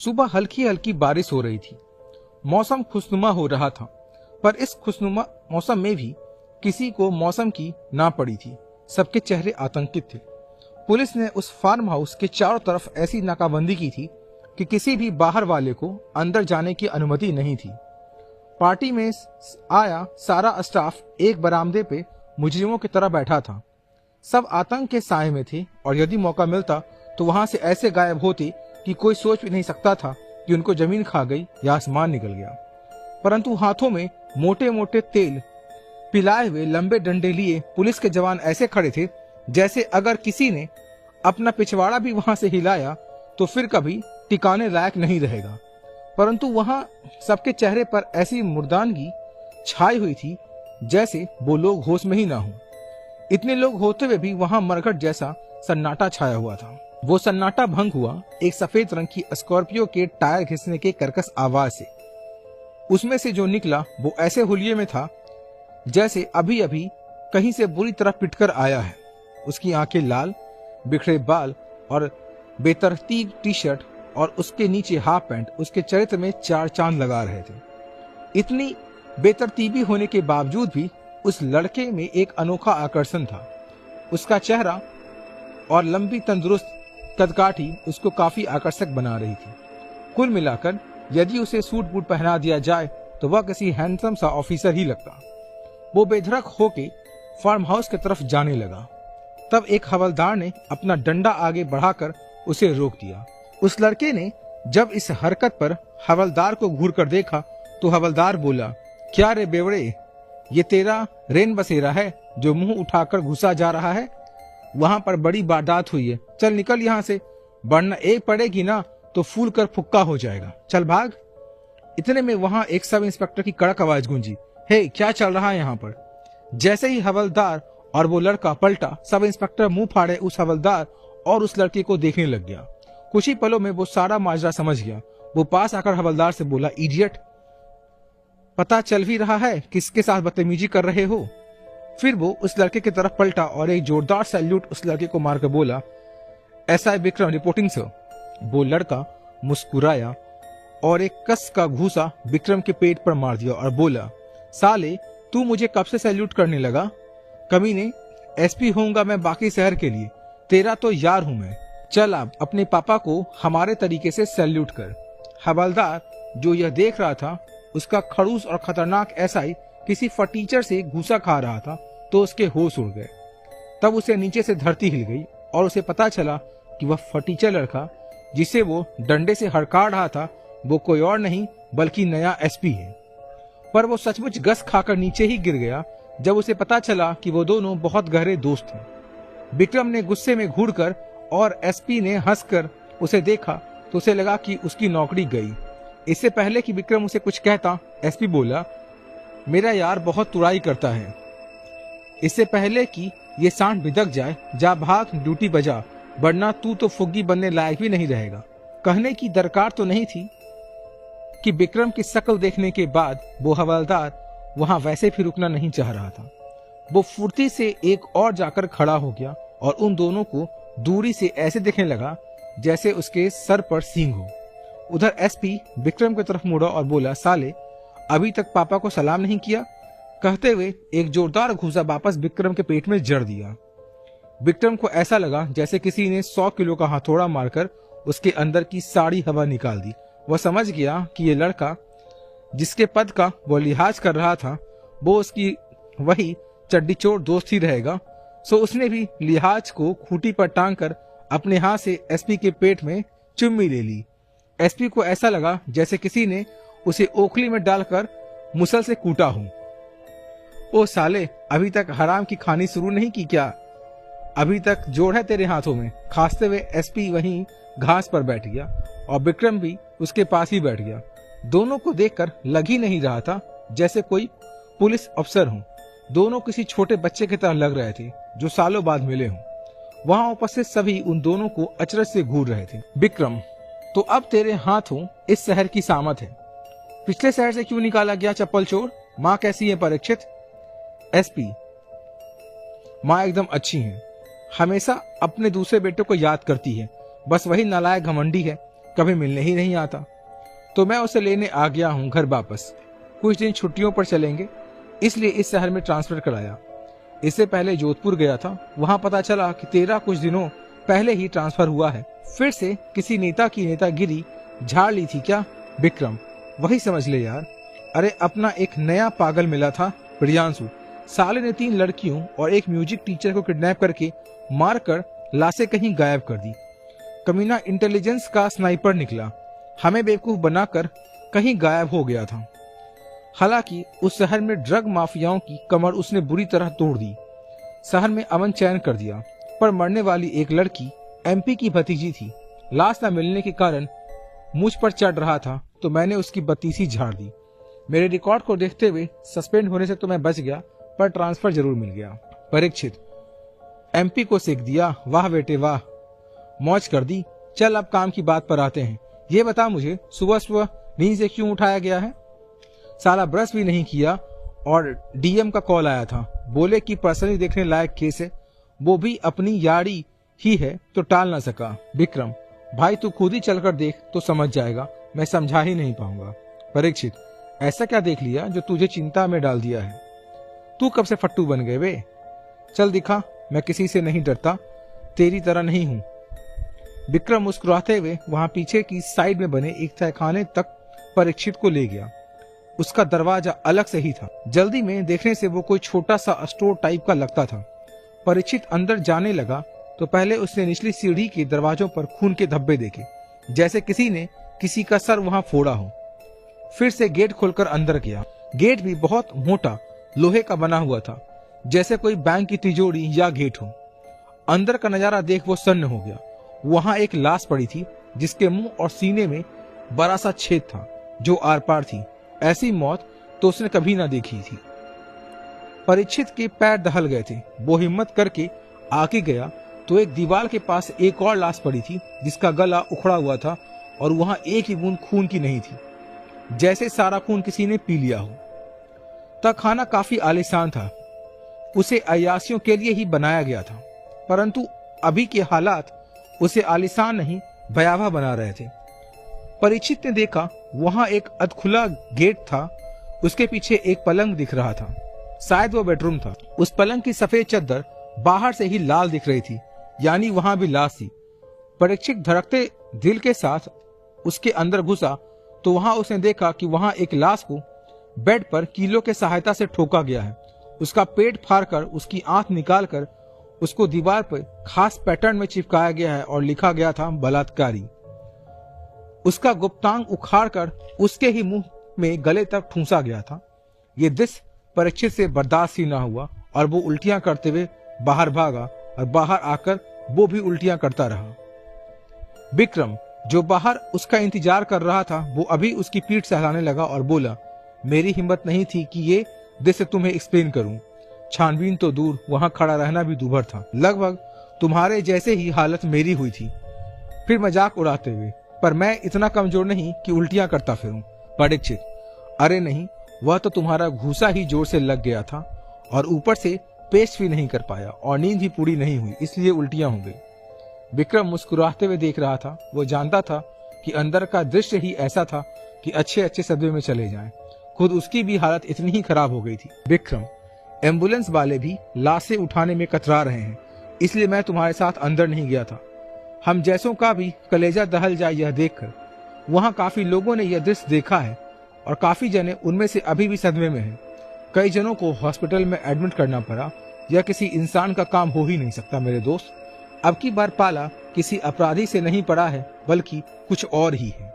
सुबह हल्की हल्की बारिश हो रही थी। मौसम खुशनुमा हो रहा था, पर इस खुशनुमा मौसम में भी किसी को मौसम की ना पड़ी थी। सबके चेहरे आतंकित थे। पुलिस ने उस फार्म हाउस के चारों तरफ ऐसी नाकाबंदी की थी कि किसी भी बाहर वाले को अंदर जाने की अनुमति नहीं थी। पार्टी में आया सारा स्टाफ एक बरामदे पे मुजरिमों की तरह बैठा था। सब आतंक के साए में थे और यदि मौका मिलता तो वहां से ऐसे गायब होते कि कोई सोच भी नहीं सकता था कि उनको जमीन खा गई या आसमान निकल गया। परंतु हाथों में मोटे मोटे तेल पिलाए हुए लंबे डंडे लिए पुलिस के जवान ऐसे खड़े थे जैसे अगर किसी ने अपना पिछवाड़ा भी वहां से हिलाया तो फिर कभी टिकाने लायक नहीं रहेगा। परंतु वहां सबके चेहरे पर ऐसी मुर्दानगी छाई हुई थी जैसे वो लोग होश में ही ना हो। इतने लोग होते हुए भी वहां मरघट जैसा सन्नाटा छाया हुआ था। वो सन्नाटा भंग हुआ एक सफेद रंग की स्कॉर्पियो के टायर घिसने के कर्कश आवाज से। उसमें से जो निकला वो ऐसे हुलिये में था जैसे अभी अभी कहीं से बुरी तरह पिटकर आया है। उसकी आंखें लाल, बिखरे बाल और बेतरतीब टी शर्ट और उसके नीचे हाफ पैंट उसके चरित्र में चार चांद लगा रहे थे। इतनी बेतरतीबी होने के बावजूद भी उस लड़के में एक अनोखा आकर्षण था। उसका चेहरा और लंबी तंदुरुस्त कदकाठी उसको काफी आकर्षक बना रही थी। कुल मिलाकर यदि उसे सूट बूट पहना दिया जाए तो वह किसी हैंडसम सा ऑफिसर ही लगता। वो बेधड़क होके फार्म हाउस की तरफ जाने लगा। तब एक हवलदार ने अपना डंडा आगे बढ़ाकर उसे रोक दिया। उस लड़के ने जब इस हरकत पर हवलदार को घूर कर देखा तो हवलदार बोला, क्या रे बेवड़े, ये तेरा रेन बसेरा है जो मुंह उठाकर घुसा जा रहा है? वहां पर बड़ी वारदात हुई है, चल निकल यहाँ से, वरना एक पड़ेगी ना तो फूल कर फुक्का हो जाएगा, चल भाग। इतने में वहां एक सब इंस्पेक्टर की कड़क आवाज गूंजी, हे क्या चल रहा है यहाँ पर? जैसे ही हवलदार और वो लड़का पलटा, सब इंस्पेक्टर मुंह फाड़े उस हवलदार और उस लड़के को देखने लग गया। कुछ ही पलों में वो सारा माजरा समझ गया। वो पास आकर हवलदार से बोला, इडियट, पता चल भी रहा है किसके साथ बदतमीजी कर रहे हो? फिर वो उस लड़के की तरफ पलटा और एक जोरदार सैल्यूट उस लड़के को मारकर बोला, एसआई विक्रम रिपोर्टिंग सर। वो लड़का मुस्कुराया और एक कस का घूसा विक्रम के पेट पर मार दिया और बोला, साले तू मुझे कब से सैल्यूट करने लगा? कमीने, एसपी होऊंगा मैं बाकी शहर के लिए, तेरा तो यार हूं मैं। चल अब अपने पापा को हमारे तरीके से सैल्यूट कर। हवलदार जो यह देख रहा था, उसका खड़ूस और खतरनाक एसआई किसी फटीचर से घूसा खा रहा था तो उसके होश उड़ गए। तब उसे नीचे से धरती हिल गई और उसे पता चला कि वह फटीचर लड़का जिसे वो डंडे से हड़का रहा था वो कोई और नहीं बल्कि नया एसपी है। पर वो सचमुच गस खाकर नीचे ही गिर गया जब उसे पता चला कि वो दोनों बहुत गहरे दोस्त हैं। विक्रम ने गुस्से में घूरकर और एसपी ने हंसकर उसे देखा तो उसे लगा कि उसकी नौकरी गई। इससे पहले कि विक्रम उसे कुछ कहता, एसपी बोला, मेरा यार बहुत तुड़ाई करता है। इससे पहले कि ये सांड बिदक जाए, जा भाग ड्यूटी बजा, वरना तू तो फुग्गी बनने लायक भी नहीं रहेगा। कहने की दरकार तो नहीं थी कि विक्रम की शक्ल देखने के बाद वो हवलदार वहां वैसे भी रुकना नहीं चाह रहा था। वो फुर्ती से एक और जाकर खड़ा हो गया और उन दोनों को दूरी से ऐसे देखने लगा जैसे उसके सर पर सींग हो। उधर एसपी विक्रम की तरफ मुड़ा और बोला, साले अभी तक पापा को सलाम नहीं किया? कहते हुए एक जोरदार घूसा वापस विक्रम के पेट में जड़ दिया। विक्रम को ऐसा लगा जैसे किसी ने 100 किलो का हथौड़ा मारकर उसके अंदर की सारी हवा निकाल दी। वह समझ गया कि ये लड़का जिसके पद का वो लिहाज कर रहा था वो उसकी वही चड्डी चोर दोस्त ही रहेगा। सो उसने भी लिहाज को खूंटी पर टांग कर अपने हाथ से एसपी के पेट में चुम्मी ले ली। एसपी को ऐसा लगा जैसे किसी ने उसे ओखली में डालकर मुसल से कूटा हो। ओ साले, अभी तक हराम की खानी शुरू नहीं की क्या? अभी तक जोड़ है तेरे हाथों में। खांसते हुए एसपी वहीं घास पर बैठ गया और विक्रम भी उसके पास ही बैठ गया। दोनों को देखकर लग ही नहीं रहा था जैसे कोई पुलिस अफसर हो। दोनों किसी छोटे बच्चे की तरह लग रहे थे जो सालों बाद मिले हों। वहां उपस्थित सभी उन दोनों को अचरज से घूर रहे थे। विक्रम, तो अब तेरे हाथों इस शहर की सामत है। पिछले शहर से क्यों निकाला गया चप्पल चोर? माँ कैसी है परीक्षित? एसपी, माँ एकदम अच्छी हैं, हमेशा अपने दूसरे बेटे को याद करती है, बस वही नालायक घमंडी है कभी मिलने ही नहीं आता। तो मैं उसे लेने आ गया हूँ घर वापस। कुछ दिन छुट्टियों पर चलेंगे, इसलिए इस शहर में ट्रांसफर कराया। इससे पहले जोधपुर गया था, वहां पता चला कि तेरा कुछ दिनों पहले ही ट्रांसफर हुआ है। फिर से किसी नेता की नेतागिरी झाड़ ली थी क्या विक्रम? वही समझ ले यार। अरे अपना एक नया पागल मिला था, प्रियांशु। साले ने 3 लड़कियों और एक म्यूजिक टीचर को किडनैप करके मारकर लाशें कहीं गायब कर दी। कमीना इंटेलिजेंस का स्नाइपर निकला, हमें बेवकूफ बनाकर कहीं गायब हो गया था। हालांकि उस शहर में ड्रग माफियाओं की कमर उसने बुरी तरह तोड़ दी। शहर में अमन चैन कर दिया। पर मरने वाली एक लड़की एमपी की भतीजी थी। लाश न मिलने के कारण मुझ पर चढ़ रहा था, तो मैंने उसकी बत्तीसी झाड़ दी। मेरे रिकॉर्ड को देखते हुए सस्पेंड होने से तो मैं बच गया, पर ट्रांसफर जरूर मिल गया। परीक्षित, एमपी को सीख दिया, वाह बेटे वाह, मौज कर दी। चल अब काम की बात पर आते हैं। ये बता मुझे, सुबह सुबह नींद से क्यों उठाया गया है? साला ब्रश भी नहीं किया और डीएम का कॉल आया था। बोले कि पर्सनली देखने लायक केस है, वो भी अपनी यारी ही है, तो टाल ना सका। विक्रम, भाई तू खुद ही चलकर देख तो समझ जाएगा, मैं समझा ही नहीं पाऊंगा। परीक्षित, ऐसा क्या देख लिया जो तुझे चिंता में डाल दिया है? तू कब से फट्टू बन गए बे? चल दिखा, मैं किसी से नहीं डरता, तेरी तरह नहीं हूं। विक्रम मुस्कुराते हुए वहां पीछे की साइड में बने एक तहखाने तक परीक्षित को ले गया। उसका दरवाजा अलग से ही था। जल्दी में देखने से वो कोई छोटा सा स्टोर टाइप का लगता था। परीक्षित अंदर जाने लगा तो पहले उसने निचली सीढ़ी के दरवाजों पर खून के धब्बे देखे, जैसे किसी ने किसी का सर वहां फोड़ा हो। फिर से गेट खोलकर अंदर गया। गेट भी बहुत मोटा लोहे का बना हुआ था, जैसे कोई बैंक की तिजोरी या गेट हो। अंदर का नजारा देख वो सन्न हो गया। वहां एक लाश पड़ी थी, जिसके मुंह और सीने में बड़ा सा छेद था जो आर पार थी। ऐसी मौत तो उसने कभी ना देखी थी। परीक्षित के पैर दहल गए थे। वो हिम्मत करके आगे गया तो एक दीवार के पास एक और लाश पड़ी थी, जिसका गला उखड़ा हुआ था और वहां एक ही बूंद खून की नहीं थी, जैसे सारा खून किसी ने पी लिया हो। तहखाना काफी आलीशान था, उसे अय्यासियों के लिए ही बनाया गया था, परंतु अभी के हालात उसे आलीशान नहीं भयावह बना रहे थे। परीक्षित ने देखा वहां एक अधखुला गेट था, उसके पीछे एक पलंग दिख रहा था, शायद वो बेडरूम था। उस पलंग की सफेद चादर बाहर से ही लाल दिख रही थी, यानी वहां भी लाश थी। परीक्षित धड़कते दिल के साथ उसके अंदर घुसा तो वहां उसने देखा कि वहां एक लाश को बेड पर कीलों के सहायता से ठोका गया है। उसका पेट फाड़कर उसकी आंख निकालकर उसको दीवार पर खास पैटर्न में चिपकाया गया है और लिखा गया था बलात्कारी। उसका गुप्तांग उखाड़कर उसके ही मुंह में गले तक ठूंसा गया था। ये दृश्य परीक्षित से बर्दाश्त ही ना हुआ और वो उल्टियां करते हुए बाहर भागा और बाहर आकर वो भी उल्टियां करता रहा। विक्रम, जो बाहर उसका इंतजार कर रहा था, वो अभी उसकी पीठ सहलाने लगा और बोला, मेरी हिम्मत नहीं थी कि ये दृश्य तुम्हें एक्सप्लेन करूं। छानबीन तो दूर, वहां खड़ा रहना भी दूभर था। लगभग तुम्हारे जैसे ही हालत मेरी हुई थी। फिर मजाक उड़ाते हुए, पर मैं इतना कमजोर नहीं कि उल्टियां करता फिरूं। परीक्षित, अरे नहीं, वह तो तुम्हारा घूसा ही जोर से लग गया था और ऊपर से पेस्ट भी नहीं कर पाया और नींद भी पूरी नहीं हुई, इसलिए उल्टियां हो गई। विक्रम मुस्कुराते हुए देख रहा था। वो जानता था कि अंदर का दृश्य ही ऐसा था कि अच्छे अच्छे सदमे में चले जाएं। खुद उसकी भी हालत इतनी ही खराब हो गई थी। विक्रम, एम्बुलेंस वाले भी लाशें उठाने में कतरा रहे हैं, इसलिए मैं तुम्हारे साथ अंदर नहीं गया था। हम जैसों का भी कलेजा दहल जाए यह देखकर। वहां काफी लोगों ने यह दृश्य देखा है और काफी जने उनमें से अभी भी सदमे में हैं। कई जनों को हॉस्पिटल में एडमिट करना पड़ा। यह किसी इंसान का काम हो ही नहीं सकता मेरे दोस्त। अब की बार पाला किसी अपराधी से नहीं पड़ा है, बल्कि कुछ और ही है।